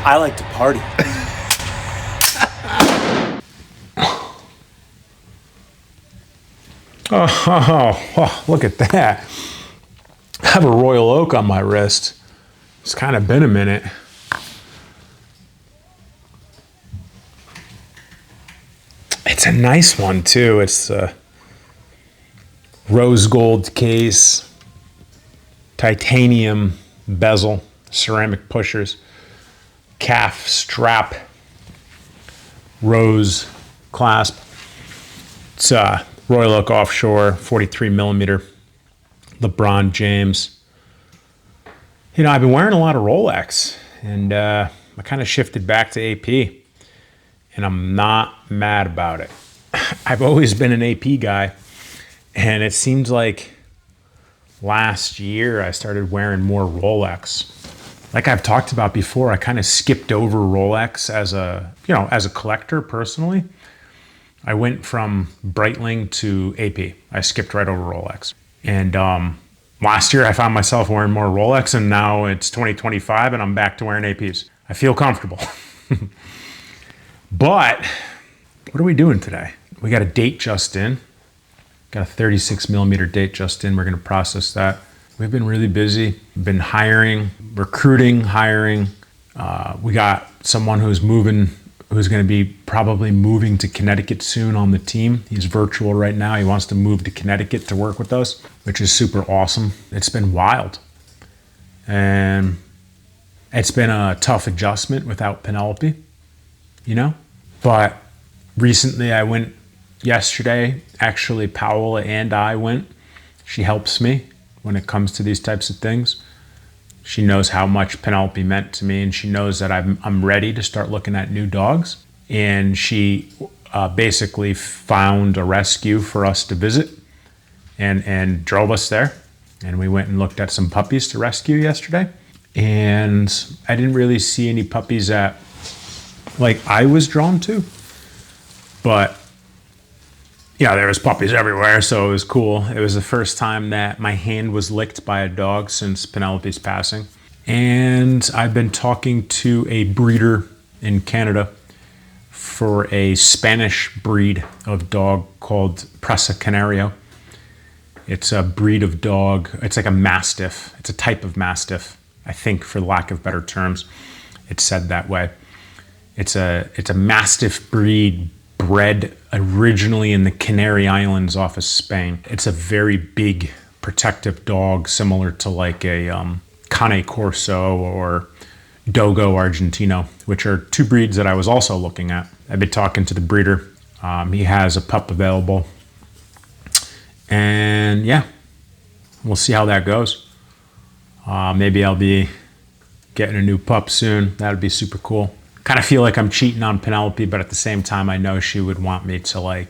I like to party. Oh, look at that. I have a Royal Oak on my wrist. It's kind of been a minute. It's a nice one too. It's a rose gold case, titanium bezel, ceramic pushers, calf strap, rose clasp. It's Royal Oak Offshore, 43 millimeter, LeBron James. You know, I've been wearing a lot of Rolex, and I kind of shifted back to AP, and I'm not mad about it. I've always been an AP guy, and it seems like last year I started wearing more Rolex. Like I've talked about before, I kind of skipped over Rolex as a collector personally. I went from Breitling to AP. I skipped right over Rolex. And last year I found myself wearing more Rolex, and now it's 2025 and I'm back to wearing APs. I feel comfortable. But what are we doing today? We got a date just in. Got a 36 millimeter date just in. We're going to process that. We've been really busy. Been hiring, recruiting, hiring. We got someone who's going to be probably moving to Connecticut soon on the team. He's virtual right now. He wants to move to Connecticut to work with us, which is super awesome. It's been wild. And it's been a tough adjustment without Penelope, you know? But recently I went yesterday. Actually, Paola and I went. She helps me when it comes to these types of things. She knows how much Penelope meant to me, and she knows that I'm ready to start looking at new dogs. And she basically found a rescue for us to visit and drove us there. And we went and looked at some puppies to rescue yesterday. And I didn't really see any puppies that like I was drawn to. But yeah, there was puppies everywhere, so it was cool. It was the first time that my hand was licked by a dog since Penelope's passing. And I've been talking to a breeder in Canada for a Spanish breed of dog called Presa Canario. It's a breed of dog. It's like a Mastiff. It's a type of Mastiff, I think, for lack of better terms. It's said that way. It's a Mastiff breed bred originally in the Canary Islands off of Spain. It's a very big protective dog, similar to like a Cane Corso or Dogo Argentino, which are two breeds that I was also looking at. I've been talking to the breeder. He has a pup available. And yeah, we'll see how that goes. Maybe I'll be getting a new pup soon. That'd be super cool. Kind of feel like I'm cheating on Penelope, but at the same time, I know she would want me to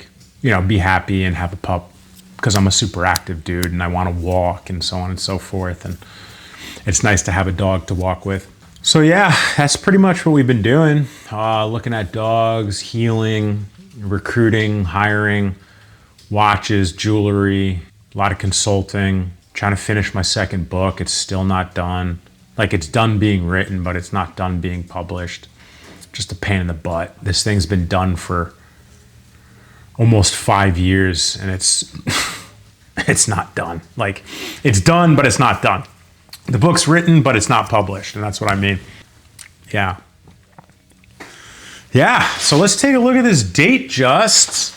be happy and have a pup because I'm a super active dude and I want to walk and so on and so forth. And it's nice to have a dog to walk with. So yeah, that's pretty much what we've been doing. Looking at dogs, healing, recruiting, hiring, watches, jewelry, a lot of consulting, trying to finish my second book. It's still not done. Like it's done being written, but it's not done being published. Just a pain in the butt. This thing's been done for almost 5 years and it's not done. Like it's done, but it's not done. The book's written, but it's not published. And that's what I mean. Yeah. Yeah. So let's take a look at this date just.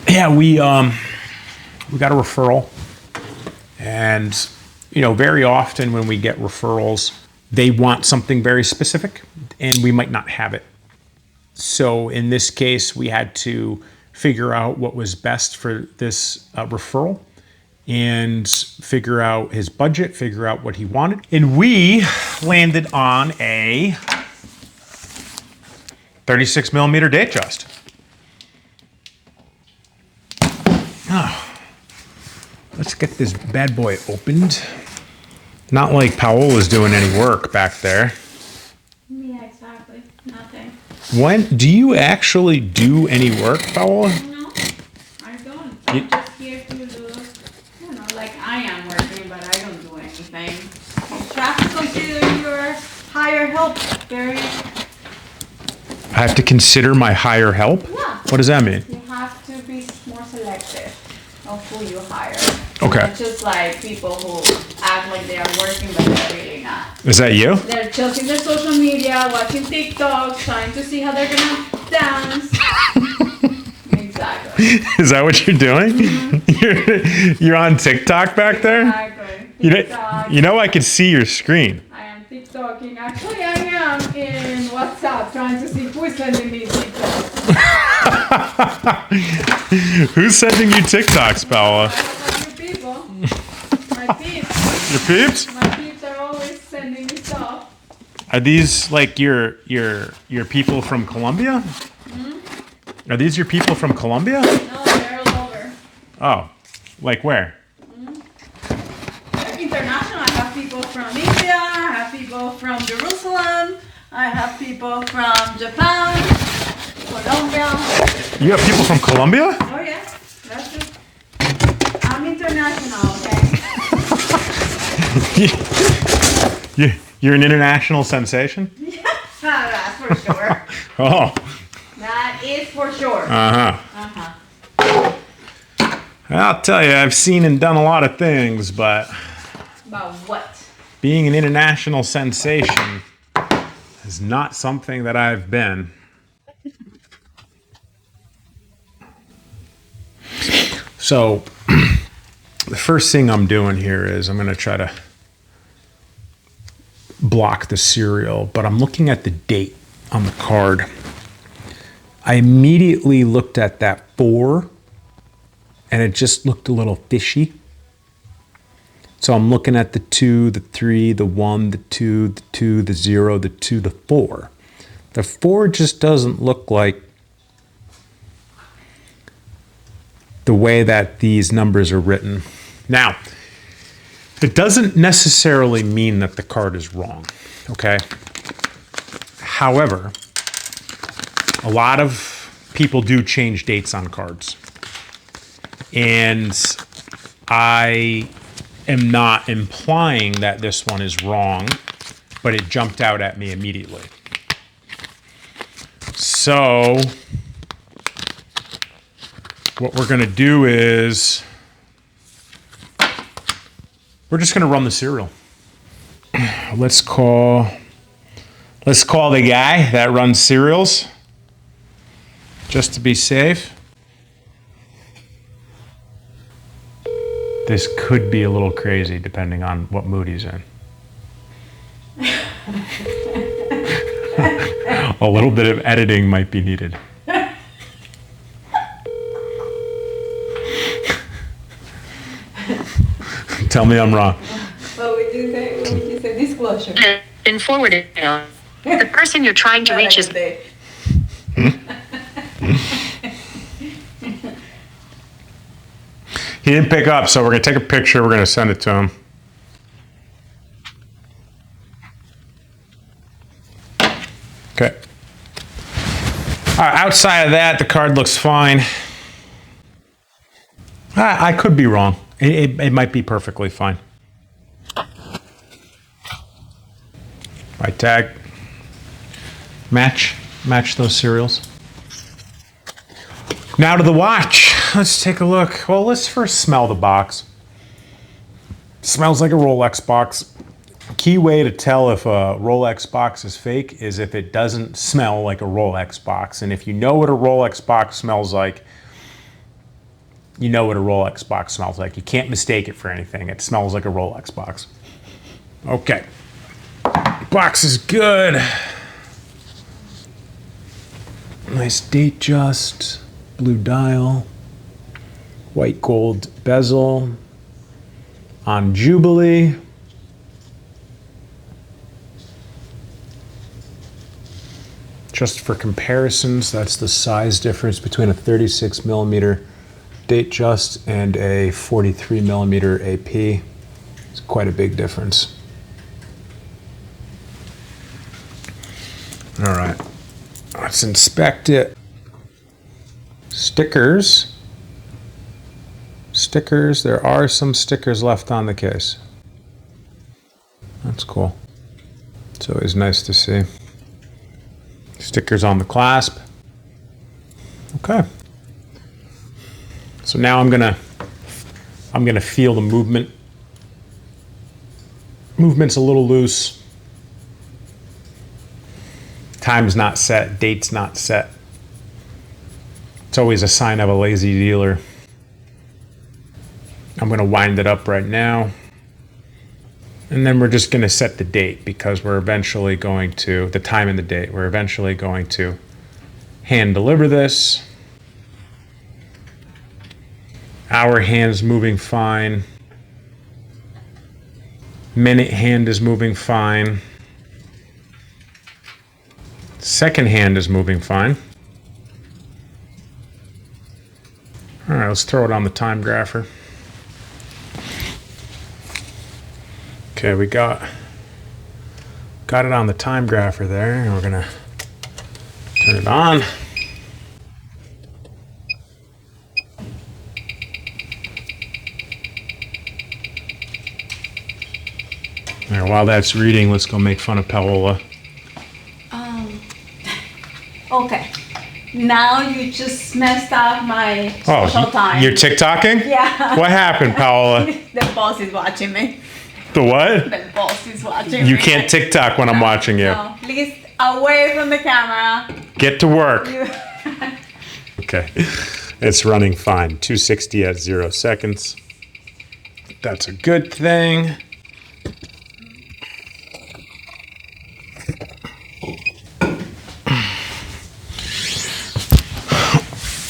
Yeah, we got a referral. And, very often when we get referrals, they want something very specific and we might not have it. So in this case, we had to figure out what was best for this referral and figure out his budget, figure out what he wanted. And we landed on a 36 millimeter date just. Let's get this bad boy opened. Not like Paola's doing any work back there. Yeah, exactly. Nothing. When do you actually do any work, Paola? No, I don't. I'm just here to do, like I am working, but I don't do anything. You have to consider your hire help. Very. I have to consider my hire help? Yeah. What does that mean? You have to be more selective of who you hire. Okay. Not just like people who act like they are working, but they're really not. Is that you? They're just in their social media, watching TikTok, trying to see how they're gonna dance. Exactly. Is that what you're doing? You're on TikTok back there? Exactly. You know I can see your screen. I am TikToking. Actually, I am in WhatsApp trying to see who is sending me TikToks. Who's sending you TikToks, Paola? I have a few people. My peeps. Your peeps? My peeps are always sending me stuff. Are these like your people from Colombia? Are these your people from Colombia? No, they're all over. Oh, like where? They're international. I have people from India. I have people from Jerusalem. I have people from Japan, Colombia. You have people from Colombia? Oh yeah, that's it. I'm international, okay? You're an international sensation? Yeah, that's for sure. Oh. That is for sure. Uh-huh. Uh-huh. I'll tell you, I've seen and done a lot of things, but About what? being an international sensation is not something that I've been. So, the first thing I'm doing here is I'm going to try to block the serial, but I'm looking at the date on the card. I immediately looked at that 4 and it just looked a little fishy. So I'm looking at the 2, the 3, the 1, the 2, the 2, the 0, the 2, the 4. The 4 just doesn't look like the way that these numbers are written. Now, it doesn't necessarily mean that the card is wrong, okay? However, a lot of people do change dates on cards. And I am not implying that this one is wrong, but it jumped out at me immediately. So what we're going to do is we're just going to run the serial. Let's call the guy that runs serials just to be safe. This could be a little crazy depending on what mood he's in. A little bit of editing might be needed. Tell me I'm wrong. What would you say? What would you say? Disclosure. Been forwarded. The person you're trying to reach is. He didn't pick up, so we're going to take a picture. We're going to send it to him. Okay. All right, outside of that, the card looks fine. I could be wrong. It might be perfectly fine. Right tag. Match those serials. Now to the watch. Let's take a look. Well, let's first smell the box. Smells like a Rolex box. Key way to tell if a Rolex box is fake is if it doesn't smell like a Rolex box. And if you know what a Rolex box smells like, you know what a Rolex box smells like. You can't mistake it for anything. It smells like a Rolex box. Okay. Box is good. Nice date just. Blue dial. White gold bezel. On Jubilee. Just for comparisons, that's the size difference between a 36 millimeter date just and a 43 millimeter AP. It's quite a big difference. All right, let's inspect it. Stickers. Stickers, there are some stickers left on the case. That's cool. It's always nice to see. Stickers on the clasp. Okay. So now I'm gonna feel the movement. Movement's a little loose. Time's not set, date's not set. It's always a sign of a lazy dealer. I'm gonna wind it up right now. And then we're just gonna set the date because we're eventually going to, the time and the date, we're eventually going to hand deliver this. Hour hand's moving fine. Minute hand is moving fine. Second hand is moving fine. All right, let's throw it on the time grapher. Okay, we got it on the time grapher there, and we're gonna turn it on. All right, while that's reading, let's go make fun of Paola. Okay. Now you just messed up my social time. You're TikToking? Yeah. What happened, Paola? The boss is watching me. The what? The boss is watching me. You can't TikTok when I'm watching you. No, please, away from the camera. Get to work. Okay. It's running fine. 260 at 0 seconds. That's a good thing.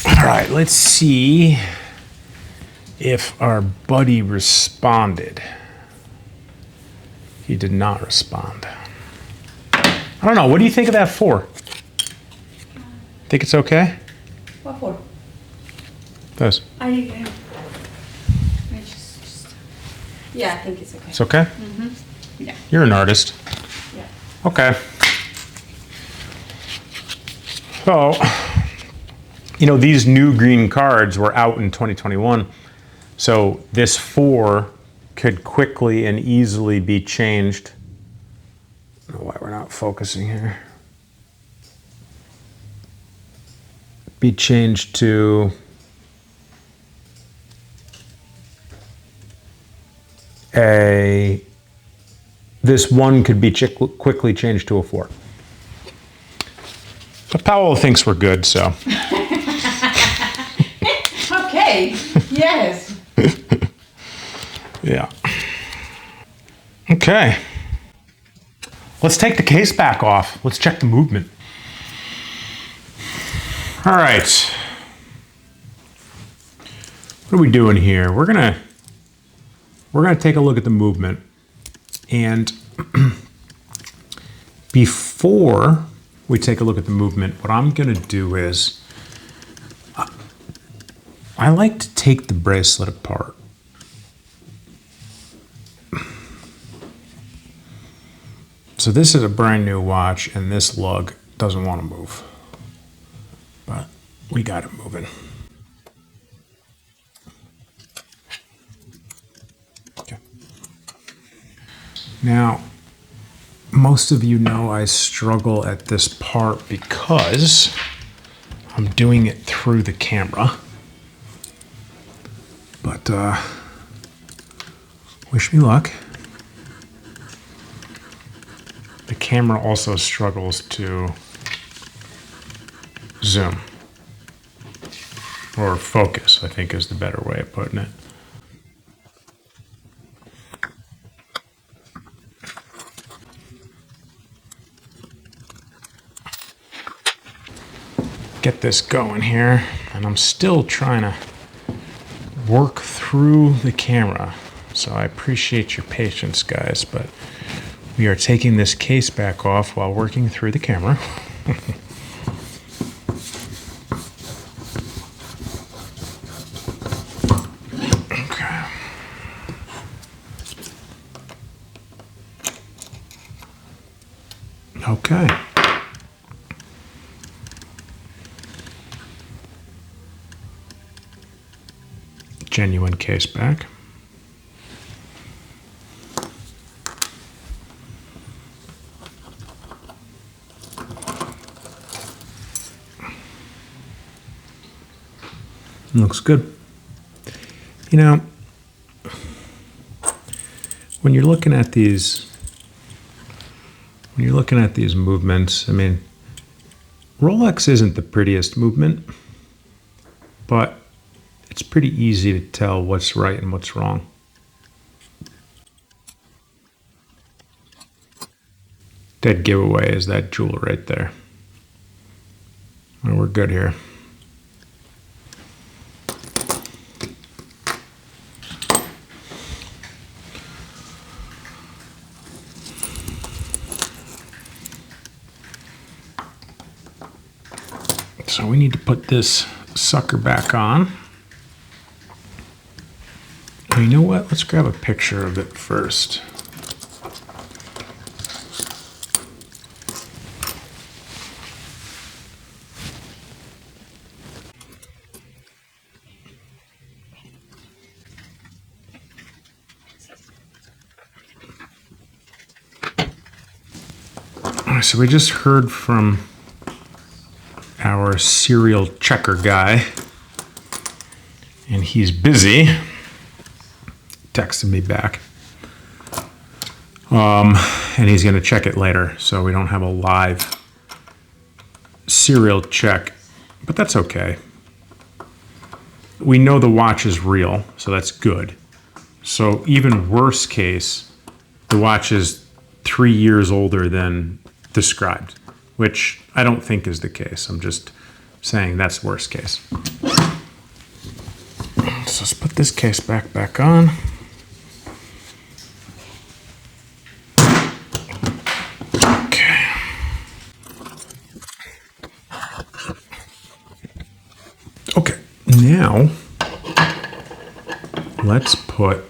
All right, let's see if our buddy responded. He did not respond. I don't know. What do you think of that 4? Think it's okay? What for? This. I just yeah, I think it's okay. It's okay? Yeah. You're an artist. Yeah. Okay. So, these new green cards were out in 2021. So this 4 could quickly and easily be changed. I don't know why we're not focusing here. Be changed to this 1 could be quickly changed to a 4. But Powell thinks we're good, so. Okay. Yes. Yeah. Okay. Let's take the case back off. Let's check the movement. All right. What are we doing here? We're gonna take a look at the movement, and before we take a look at the movement, what I'm gonna do is I like to take the bracelet apart. So this is a brand new watch, and this lug doesn't want to move, but we got it moving. Okay. Now, most of you know I struggle at this part because I'm doing it through the camera. But wish me luck. The camera also struggles to zoom. Or focus, I think is the better way of putting it. Get this going here, and I'm still trying to work through the camera. So I appreciate your patience, guys, but we are taking this case back off while working through the camera. Okay. Okay. Genuine case back. Looks good. You know, when you're looking at these movements, I mean, Rolex isn't the prettiest movement, but it's pretty easy to tell what's right and what's wrong. Dead giveaway is that jewel right there. Well, we're good here. So we need to put this sucker back on. And you know what? Let's grab a picture of it first. So we just heard from our serial checker guy, and he's busy. Texted me back. And he's going to check it later, so we don't have a live serial check, but that's okay. We know the watch is real, so that's good. So even worst case, the watch is 3 years older than described, which I don't think is the case. I'm just saying that's worst case. So let's put this case back on. Okay. Okay, now let's put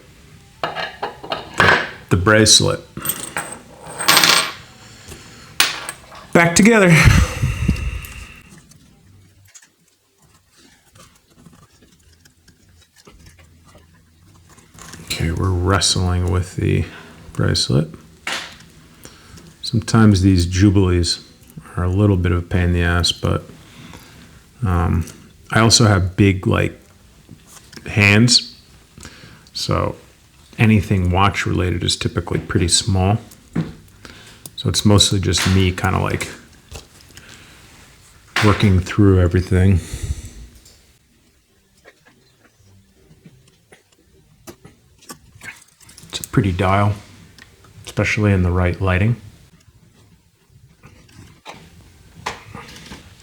the bracelet back together. Okay, we're wrestling with the bracelet. Sometimes these jubilees are a little bit of a pain in the ass, but I also have big hands, so anything watch related is typically pretty small. So it's mostly just me kind of working through everything. It's a pretty dial, especially in the right lighting.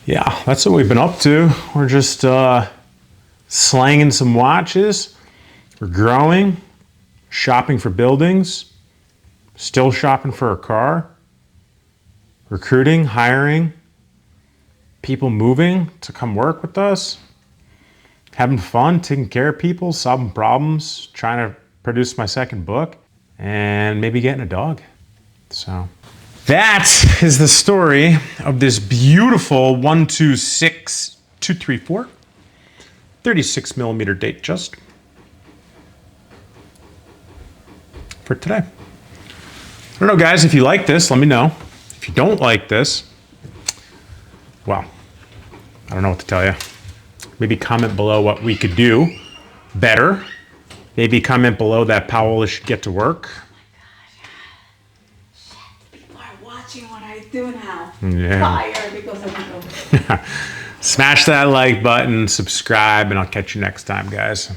Yeah, that's what we've been up to. We're just slanging some watches. We're growing, shopping for buildings, still shopping for a car, recruiting, hiring, people moving to come work with us, having fun, taking care of people, solving problems, trying to produce my second book, and maybe getting a dog. So that is the story of this beautiful 126234 36 millimeter date just for today. I don't know, guys, if you like this, let me know. If you don't like this, well, I don't know what to tell you. Maybe comment below what we could do better. Maybe comment below that Paola should get to work. People are watching what I do now. Yeah. Fire because of you. Smash that like button, subscribe, and I'll catch you next time, guys.